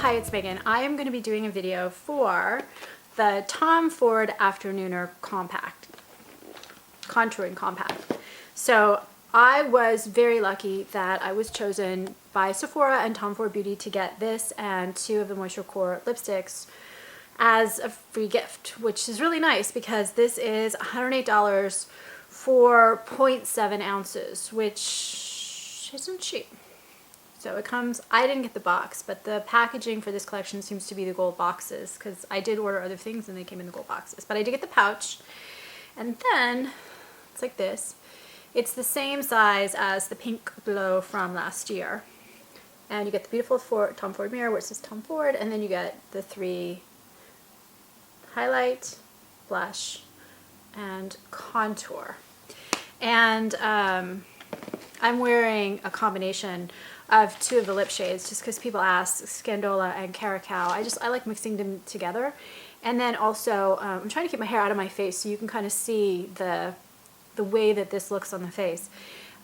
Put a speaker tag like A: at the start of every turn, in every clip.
A: Hi, it's Megan. I am going to be doing a video for the Tom Ford Afternooner Compact, Contouring Compact. So I was very lucky that I was chosen by Sephora and Tom Ford Beauty to get this and 2 of the Moisture Core lipsticks as a free gift, which is really nice because this is $108 for 0.7 ounces, which isn't cheap. So it comes, I didn't get the box, but the packaging for this collection seems to be the gold boxes because I did order other things and they came in the gold boxes. But I did get the pouch, and then it's like this. It's the same size as the Pink Glow from last year. And you get the beautiful Tom Ford mirror where it says Tom Ford, and then you get the 3 highlight, blush, and contour. And I'm wearing a combination of 2 of the lip shades just because people ask, Scandola and Caracal. I like mixing them together. And then also, I'm trying to keep my hair out of my face so you can kind of see the way that this looks on the face,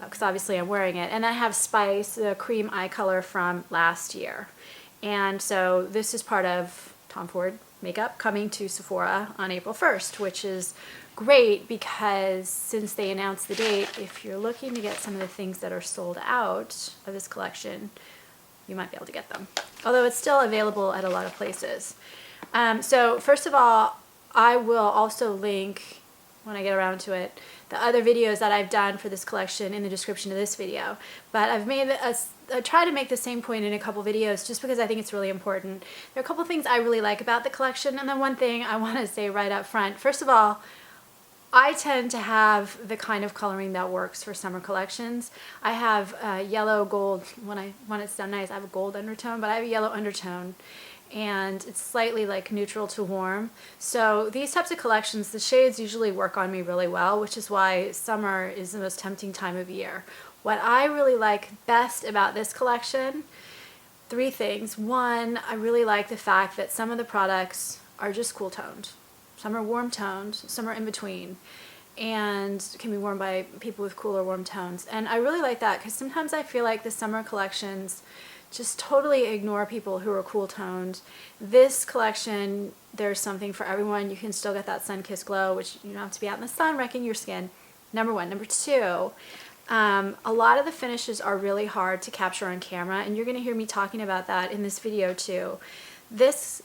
A: because obviously I'm wearing it. And I have Spice, the cream eye color from last year. And so this is part of Tom Ford makeup coming to Sephora on April 1st, which is great because since they announced the date, if you're looking to get some of the things that are sold out of this collection, you might be able to get them. Although it's still available at a lot of places. So first of all, I will also link, when I get around to it, the other videos that I've done for this collection in the description of this video. But I try to make the same point in a couple videos just because I think it's really important. There are a couple things I really like about the collection, and then one thing I want to say right up front. First of all, I tend to have the kind of coloring that works for summer collections. I have yellow, gold. When it's done nice, I have a gold undertone, but I have a yellow undertone, and it's slightly like neutral to warm. So these types of collections, the shades usually work on me really well, which is why summer is the most tempting time of year. What I really like best about this collection, 3 things. 1, I really like the fact that some of the products are just cool toned. Some are warm toned, some are in between, and can be worn by people with cool or warm tones. And I really like that because sometimes I feel like the summer collections just totally ignore people who are cool toned. This collection, there's something for everyone. You can still get that sun-kissed glow, which you don't have to be out in the sun wrecking your skin. Number 1. Number 2, a lot of the finishes are really hard to capture on camera, and you're going to hear me talking about that in this video too. This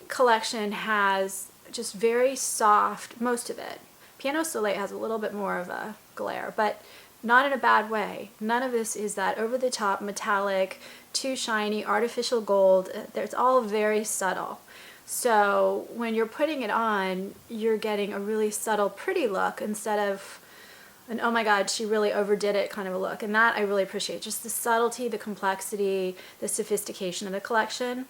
A: collection has just very soft, most of it. Piano Soleil has a little bit more of a glare, but not in a bad way. None of this is that over-the-top metallic, too shiny, artificial gold. It's all very subtle. So when you're putting it on, you're getting a really subtle, pretty look instead of an oh my god, she really overdid it kind of a look. And that I really appreciate. Just the subtlety, the complexity, the sophistication of the collection.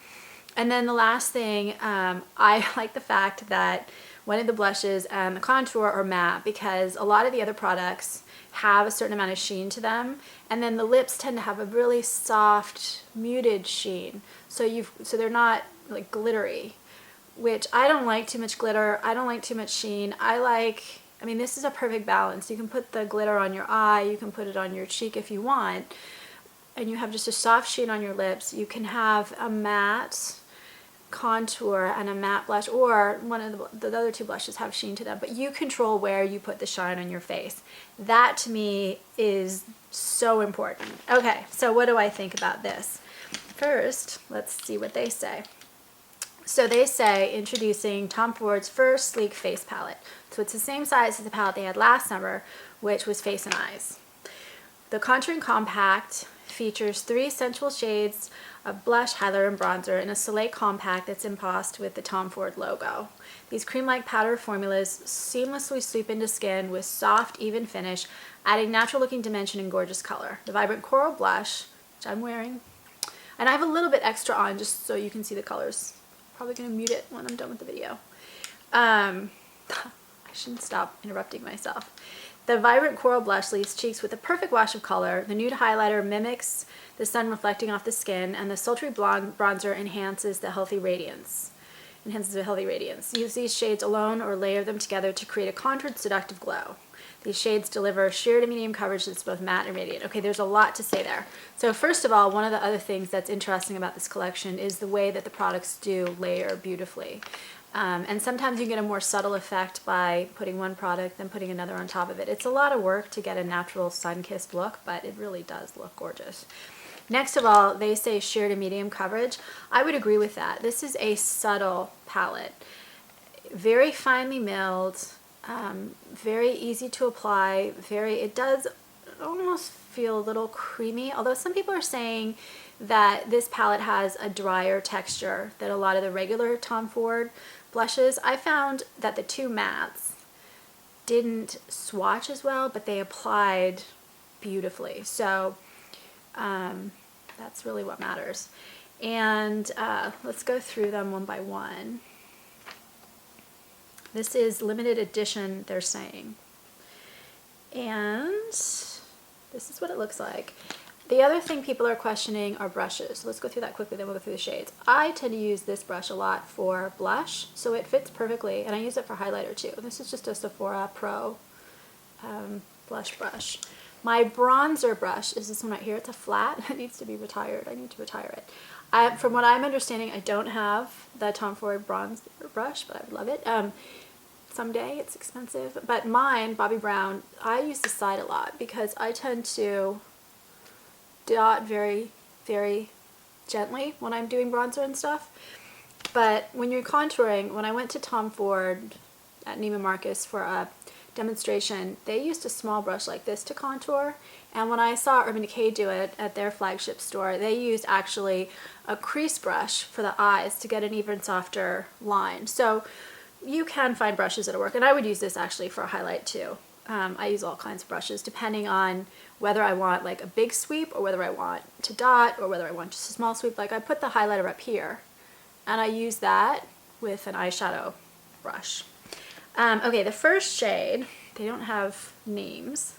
A: And then the last thing, I like the fact that one of the blushes and the contour are matte because a lot of the other products have a certain amount of sheen to them, and then the lips tend to have a really soft, muted sheen. So they're not like glittery, which I don't like too much glitter. I don't like too much sheen. I mean, this is a perfect balance. You can put the glitter on your eye, you can put it on your cheek if you want, and you have just a soft sheen on your lips. You can have a matte contour and a matte blush, or one of the other 2 blushes have sheen to them, but you control where you put the shine on your face. That to me is so important. Okay, so what do I think about this? First, let's see what they say. So they say, introducing Tom Ford's first sleek face palette. So it's the same size as the palette they had last summer, which was Face and Eyes. The Contouring Compact features 3 sensual shades of blush, highlighter, and bronzer in a Soleil compact that's embossed with the Tom Ford logo. These cream-like powder formulas seamlessly sweep into skin with soft, even finish, adding natural-looking dimension and gorgeous color. The vibrant coral blush, which I'm wearing, and I have a little bit extra on just so you can see the colors. Probably going to mute it when I'm done with the video. I shouldn't stop interrupting myself. The vibrant coral blush leaves cheeks with a perfect wash of color. The nude highlighter mimics the sun reflecting off the skin, and the sultry blonde bronzer enhances the healthy radiance. Use these shades alone or layer them together to create a contoured, seductive glow. These shades deliver sheer to medium coverage that's both matte and radiant. Okay, there's a lot to say there. So first of all, one of the other things that's interesting about this collection is the way that the products do layer beautifully. And sometimes you get a more subtle effect by putting one product then putting another on top of it. It's a lot of work to get a natural sun-kissed look, but it really does look gorgeous. Next of all, they say sheer to medium coverage. I would agree with that. This is a subtle palette. Very finely milled, very easy to apply, it does almost feel a little creamy, although some people are saying that this palette has a drier texture than a lot of the regular Tom Ford blushes. I found that the two mattes didn't swatch as well, but they applied beautifully. So that's really what matters. And let's go through them one by one. This is limited edition, they're saying. And this is what it looks like. The other thing people are questioning are brushes. So let's go through that quickly, then we'll go through the shades. I tend to use this brush a lot for blush, so it fits perfectly, and I use it for highlighter too. This is just a Sephora Pro blush brush. My bronzer brush is this one right here. It's a flat. It needs to be retired. I need to retire it. From what I'm understanding, I don't have the Tom Ford bronzer brush, but I would love it. Someday, it's expensive. But mine, Bobbi Brown, I use the side a lot because I tend to dot very, very gently when I'm doing bronzer and stuff. But when you're contouring, when I went to Tom Ford at Neiman Marcus for a demonstration, they used a small brush like this to contour, and when I saw Urban Decay do it at their flagship store, they used actually a crease brush for the eyes to get an even softer line. So you can find brushes that'll work, and I would use this actually for a highlight too. I use all kinds of brushes depending on whether I want like a big sweep or whether I want to dot or whether I want just a small sweep. Like I put the highlighter up here and I use that with an eyeshadow brush. Okay, the first shade, they don't have names.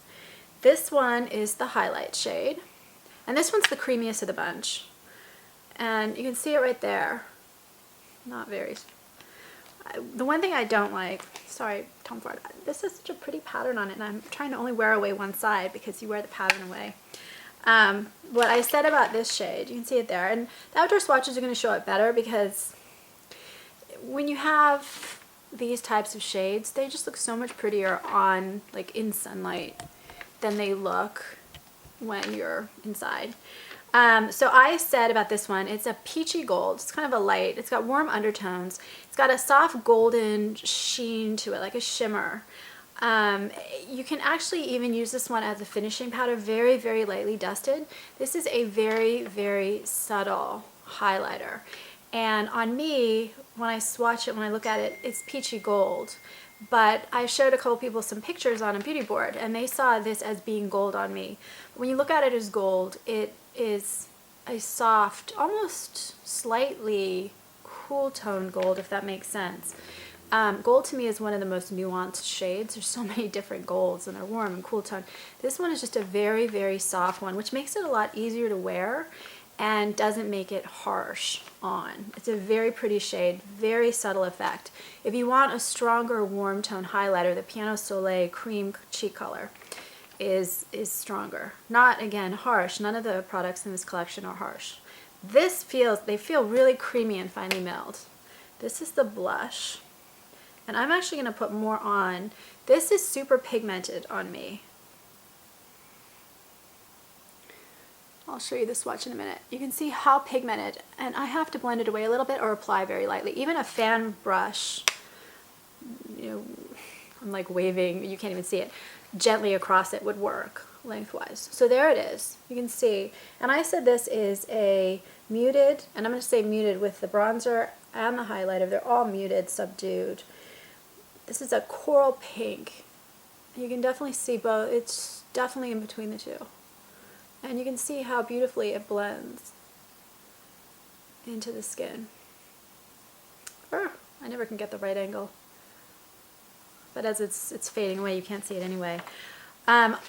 A: This one is the highlight shade, and this one's the creamiest of the bunch. And you can see it right there. Not very. The one thing I don't like, sorry Tom Ford, this is such a pretty pattern on it, and I'm trying to only wear away one side because you wear the pattern away. What I said about this shade, you can see it there, and the outdoor swatches are going to show it better because when you have these types of shades, they just look so much prettier on, like in sunlight than they look when you're inside. So I said about this one, it's a peachy gold. It's kind of a light. It's got warm undertones. It's got a soft golden sheen to it, like a shimmer. You can actually even use this one as a finishing powder, very, very lightly dusted. This is a very, very subtle highlighter. And on me, when I swatch it, when I look at it, it's peachy gold. But I showed a couple people some pictures on a beauty board, and they saw this as being gold on me. When you look at it as gold, it is a soft, almost slightly cool tone gold, if that makes sense. Gold to me is one of the most nuanced shades. There's so many different golds, and they're warm and cool tone. This one is just a very, very soft one, which makes it a lot easier to wear and doesn't make it harsh on. It's a very pretty shade, very subtle effect. If you want a stronger warm tone highlighter, the Piano Soleil cream cheek color is stronger. Not, again, harsh. None of the products in this collection are harsh. They feel really creamy and finely milled. This is the blush, and I'm actually going to put more on. This is super pigmented on me. I'll show you the swatch in a minute. You can see how pigmented, and I have to blend it away a little bit or apply very lightly. Even a fan brush, you know, I'm like waving, you can't even see it, gently across it would work lengthwise. So there it is. You can see, and I said this is a muted, and I'm going to say muted with the bronzer and the highlighter. They're all muted, subdued. This is a coral pink. You can definitely see both. It's definitely in between the two. And you can see how beautifully it blends into the skin. I never can get the right angle. But as it's fading away, you can't see it anyway.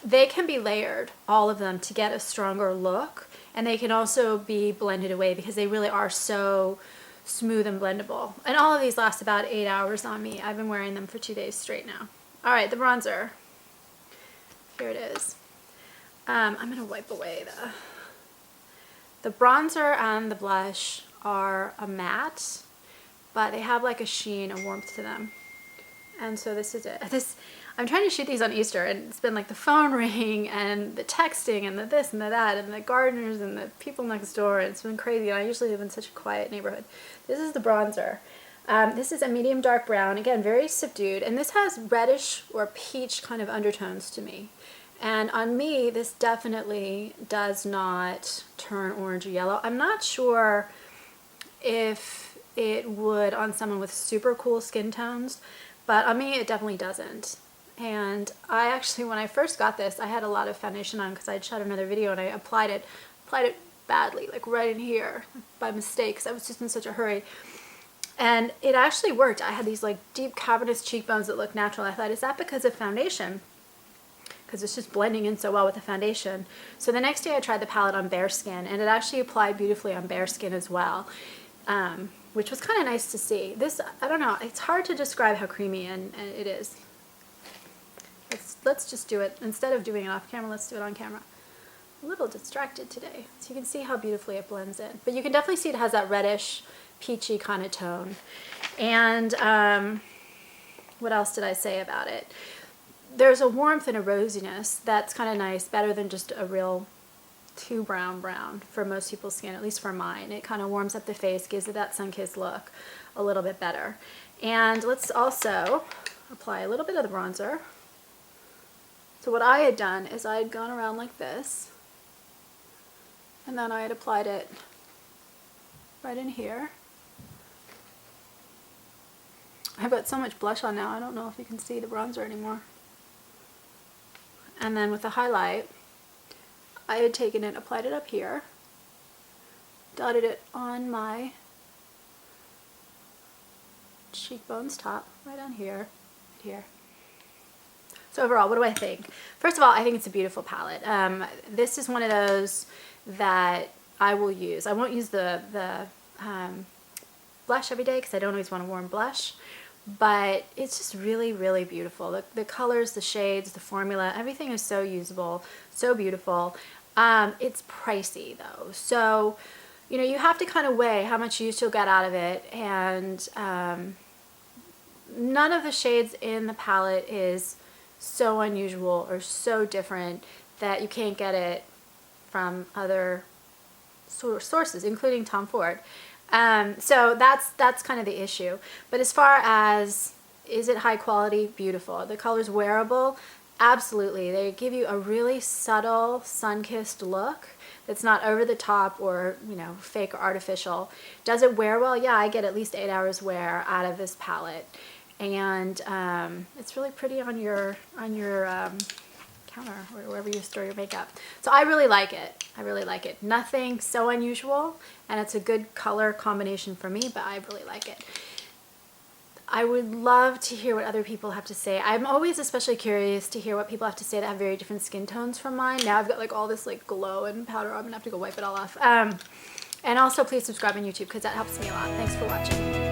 A: They can be layered, all of them, to get a stronger look. And they can also be blended away because they really are so smooth and blendable. And all of these last about 8 hours on me. I've been wearing them for 2 days straight now. All right, the bronzer. Here it is. I'm gonna wipe away the bronzer and the blush are a matte, but they have like a sheen, a warmth to them. And so this is it. I'm trying to shoot these on Easter, and it's been like the phone ring and the texting and the this and the that and the gardeners and the people next door. And it's been crazy, and I usually live in such a quiet neighborhood. This is the bronzer. This is a medium dark brown, again, very subdued, and this has reddish or peach kind of undertones to me. And on me, this definitely does not turn orange or yellow. I'm not sure if it would on someone with super cool skin tones, but on me, it definitely doesn't. And I actually, when I first got this, I had a lot of foundation on because I'd shot another video and I applied it badly, like right in here by mistake because I was just in such a hurry. And it actually worked. I had these like deep cavernous cheekbones that looked natural. I thought, is that because of foundation? Because it's just blending in so well with the foundation. So the next day I tried the palette on bare skin, and it actually applied beautifully on bare skin as well, which was kind of nice to see. This, I don't know, it's hard to describe how creamy and it is. Let's just do it. Instead of doing it off camera, let's do it on camera. I'm a little distracted today. So you can see how beautifully it blends in. But you can definitely see it has that reddish, peachy kind of tone. And what else did I say about it? There's a warmth and a rosiness that's kind of nice, better than just a real too brown for most people's skin, at least for mine. It kind of warms up the face, gives it that sun-kissed look a little bit better. And let's also apply a little bit of the bronzer. So what I had done is I had gone around like this, and then I had applied it right in here. I've got so much blush on now, I don't know if you can see the bronzer anymore. And then with the highlight, I had taken it, applied it up here, dotted it on my cheekbones top, right on here, right here. So overall, what do I think? First of all, I think it's a beautiful palette. This is one of those that I will use. I won't use the blush every day because I don't always want a warm blush, but it's just really, really beautiful. The colors, the shades, the formula, everything is so usable, so beautiful. It's pricey though, so you know, you have to kind of weigh how much use you'll get out of it, and none of the shades in the palette is so unusual or so different that you can't get it from other sources, including Tom Ford. So that's kind of the issue. But as far as, is it high quality? Beautiful. The color's wearable? Absolutely. They give you a really subtle, sun-kissed look that's not over the top or, you know, fake or artificial. Does it wear well? Yeah, I get at least 8 hours wear out of this palette. And it's really pretty on your counter or wherever you store your makeup. So I really like it. I really like it. Nothing so unusual, and it's a good color combination for me, but I really like it. I would love to hear what other people have to say. I'm always especially curious to hear what people have to say that have very different skin tones from mine. Now I've got like all this like glow and powder. I'm gonna have to go wipe it all off. And also please subscribe on YouTube because that helps me a lot. Thanks for watching.